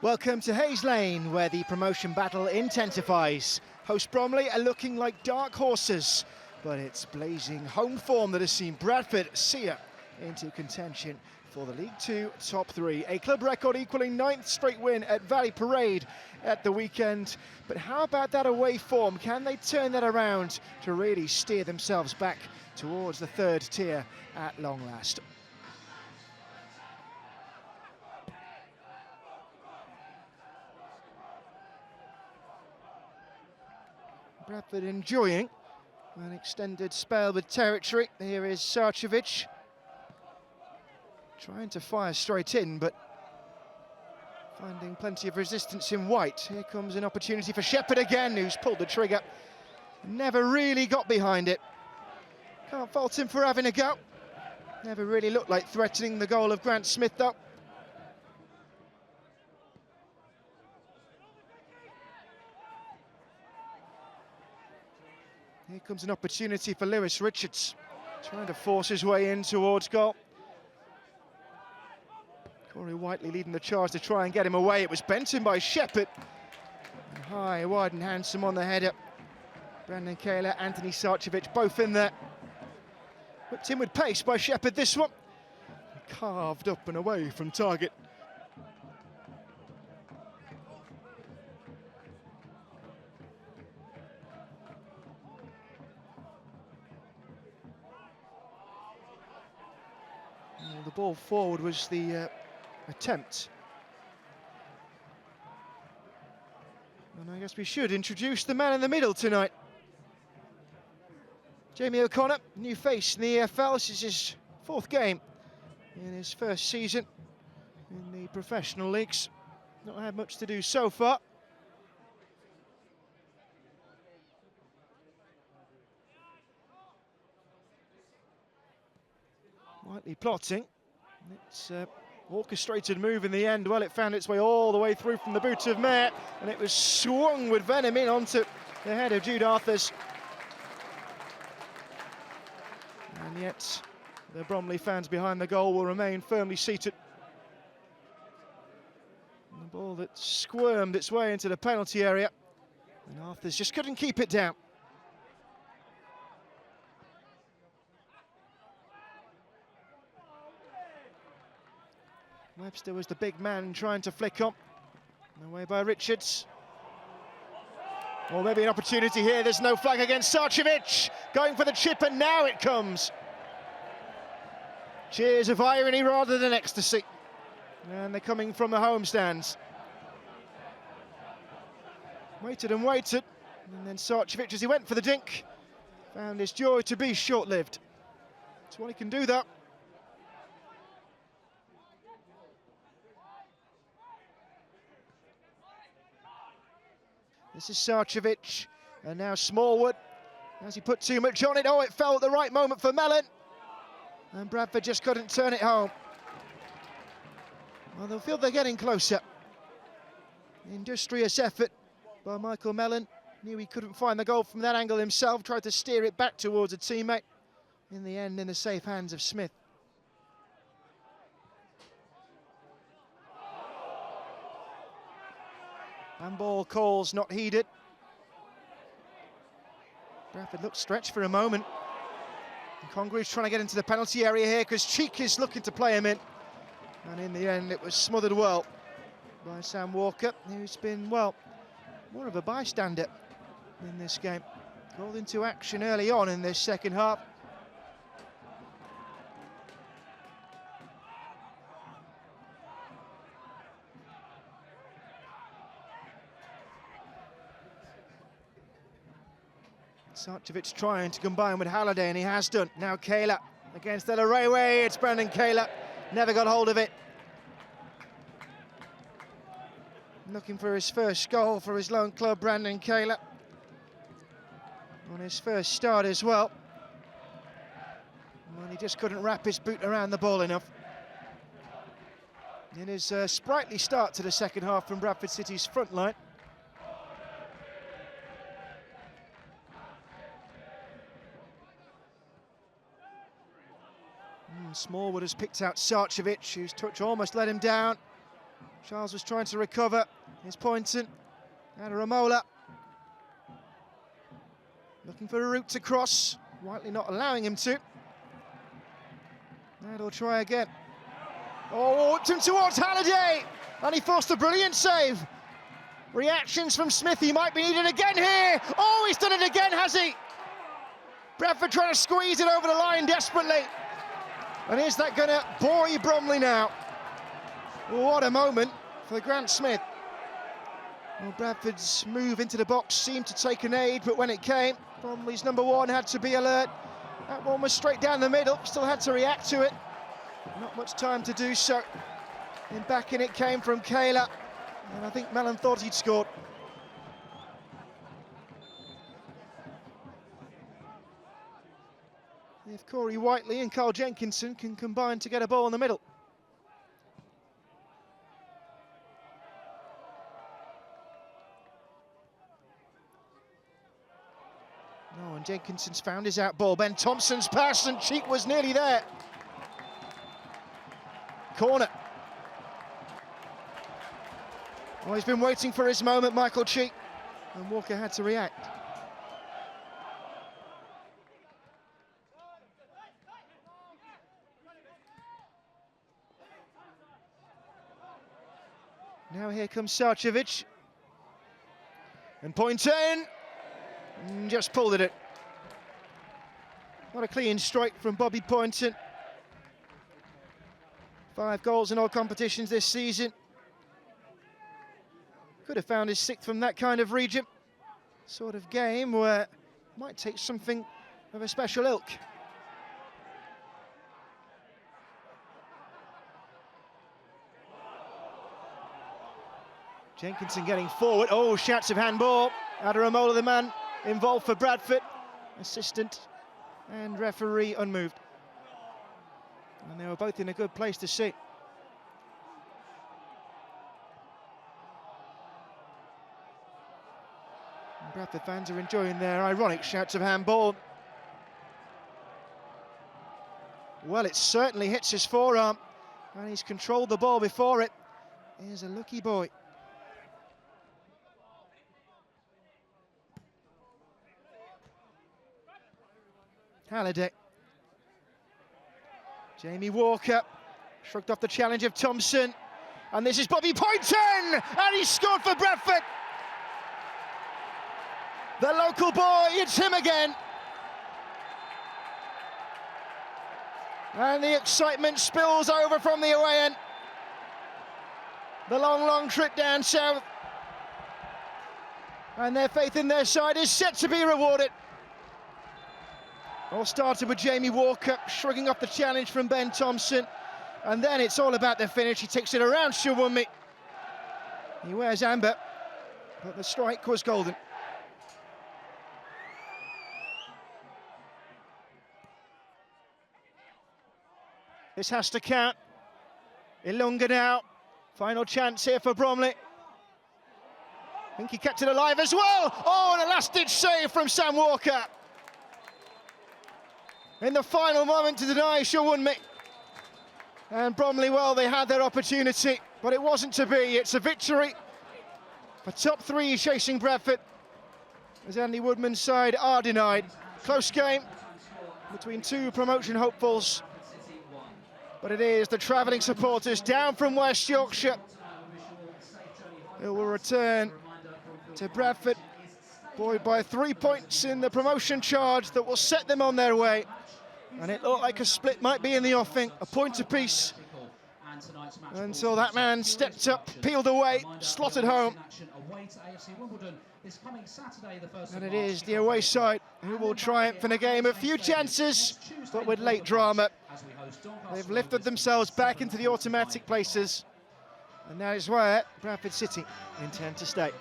Welcome to Hayes Lane, where the promotion battle intensifies. Host Bromley are looking like dark horses, but it's blazing home form that has seen Bradford sear into contention for the League Two top three. A club record equaling 9th straight win at Valley Parade at the weekend. But how about that away form? Can they turn that around to really steer themselves back towards the third tier at long last? Bradford enjoying an extended spell with territory. Here is Sarcevic trying to fire straight in, but finding plenty of resistance in White. Here comes an opportunity for Shepherd again, who's pulled the trigger. Never really got behind it. Can't fault him for having a go. Never really looked like threatening the goal of Grant Smith, though. Here comes an opportunity for Lewis Richards, trying to force his way in towards goal. Corey Whiteley leading the charge to try and get him away. It was bent in by Shepherd. And high, wide and handsome on the header. Brandon Kaler, Anthony Sarcevic, both in there. Whipped in with pace by Shepherd, this one. Carved up and away from target. The ball forward was the attempt. And I guess we should introduce the man in the middle tonight. Jamie O'Connor, new face in the EFL. This is his 4th game in his first season in the professional leagues. Not had much to do so far. Whiteley plotting. It's an orchestrated move in the end. Well, it found its way all the way through from the boot of Mayer, and it was swung with venom in onto the head of Jude Arthurs. And yet, the Bromley fans behind the goal will remain firmly seated. And the ball that squirmed its way into the penalty area, and Arthurs just couldn't keep it down. Webster was the big man trying to flick on. Away by Richards. Or maybe an opportunity here. There's no flag against Sarcevic. Going for the chip, and now it comes. Cheers of irony rather than ecstasy. And they're coming from the home stands. Waited and waited. And then Sarcevic, as he went for the dink, found his joy to be short-lived. That's what he can do, though. This is Sarcevic, and now Smallwood. Has he put too much on it? Oh, it fell at the right moment for Mellon. And Bradford just couldn't turn it home. Well, they'll feel they're getting closer. Industrious effort by Michael Mellon. Knew he couldn't find the goal from that angle himself. Tried to steer it back towards a teammate. In the end, in the safe hands of Smith. Handball calls not heeded. Bradford looked stretched for a moment. And Congreve's trying to get into the penalty area here because Cheek is looking to play him in. And in the end, it was smothered well by Sam Walker, who's been, well, more of a bystander in this game. Called into action early on in this second half. Sarcevic trying to combine with Halliday, and he has done. Now Kaler against Ella Rayway. It's Brandon Kaler. Never got hold of it. Looking for his first goal for his lone club, Brandon Kaler. On his first start as well. Well, he just couldn't wrap his boot around the ball enough. It is a sprightly start to the second half from Bradford City's front line. Smallwood has picked out Sarcevic, whose touch almost let him down. Charles was trying to recover. Here's Poynton. Adaramola. Looking for a route to cross. Whiteley not allowing him to. And he'll try again. Oh, whipped him towards Halliday. And he forced a brilliant save. Reactions from Smith, he might be needed again here. Oh, he's done it again, has he? Bradford trying to squeeze it over the line desperately. And is that going to buoy Bromley now? What a moment for Grant Smith. Well, Bradford's move into the box seemed to take an aid, but when it came, Bromley's number one had to be alert. That one was straight down the middle, still had to react to it. Not much time to do so. And back in it came from Kayla. And I think Mellon thought he'd scored. If Corey Whiteley and Carl Jenkinson can combine to get a ball in the middle. Oh, and Jenkinson's found his out ball. Ben Thompson's pass, and Cheek was nearly there. Corner. Well, he's been waiting for his moment, Michael Cheek, and Walker had to react. Now here comes Sarcevic. And Poynton just pulled at it. What a clean strike from Bobby Poynton. 5 goals in all competitions this season. Could have found his 6th from that kind of region. Sort of game where might take something of a special ilk. Jenkinson getting forward. Oh, shouts of handball. Adaramola, the man involved for Bradford. Assistant and referee unmoved. And they were both in a good place to see. And Bradford fans are enjoying their ironic shouts of handball. Well, it certainly hits his forearm, and he's controlled the ball before it. He's a lucky boy. Halliday. Jamie Walker shrugged off the challenge of Thompson. And this is Bobby Poynton! And he scored for Bradford! The local boy, it's him again. And the excitement spills over from the away end. The long trip down south. And their faith in their side is set to be rewarded. All started with Jamie Walker shrugging off the challenge from Ben Thompson, and then it's all about the finish. He takes it around Shawumi. He wears amber, but the strike was golden. This has to count. Ilunga now. Final chance here for Bromley. I think he kept it alive as well. Oh, and a last-ditch save from Sam Walker. In the final moment to deny Shawumi. And Bromley, well, they had their opportunity, but it wasn't to be. It's a victory for top 3 chasing Bradford, as Andy Woodman's side are denied. Close game between 2 promotion hopefuls, but it is the travelling supporters down from West Yorkshire who will return to Bradford, buoyed by 3 points in the promotion charge that will set them on their way. And it looked like a split might be in the offing, a point apiece, until that man stepped up, peeled away, slotted home. And it is the away side who will triumph in a game of few chances, but with late drama. They've lifted themselves back into the automatic places, and that is where Bradford City intend to stay.